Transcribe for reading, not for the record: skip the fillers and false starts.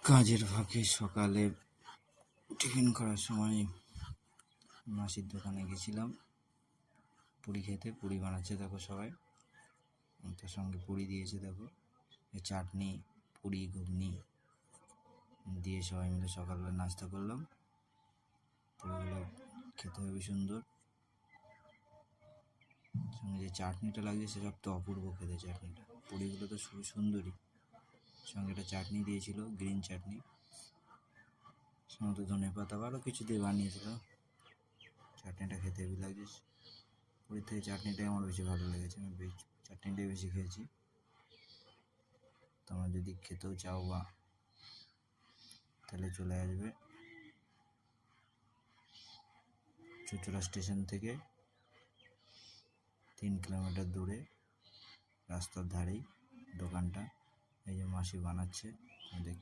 কাজের ফাঁকে সকালে টিফিন করার সময় মাসির দোকানে গেছিলাম পুরি খেতে। পুরি বানাচ্ছে দেখো সবাই, তার সঙ্গে পুরি দিয়েছে দেখো, চাটনি, পুরি, ঘুগনি দিয়ে সবাই মিলে সকালবেলা নাস্তা করলাম। পুরিগুলো খেতে হবে সুন্দর, সঙ্গে যে চাটনিটা লাগছে সেসব তো অপূর্ব খেতে চাটনিটা। পুরিগুলো তো খুবই সুন্দরই, সঙ্গে একটা চাটনি দিয়েছিল, গ্রিন চাটনি, সঙ্গে ধনে পাতা আরও কিছু দিয়ে বানিয়েছিল। চাটনিটা খেতে হেবি লাগছে। পুরীর থেকে চাটনিটাই আমার বেশি ভালো লেগেছে, আমি চাটনিটাই বেশি খেয়েছি। তোমরা যদি খেতেও চাও বা তাহলে চলে আসবে চুচুড়া স্টেশন থেকে 3 কিলোমিটার দূরে রাস্তার ধারেই দোকানটা। এই যে মাসি বানাচ্ছে দেখতে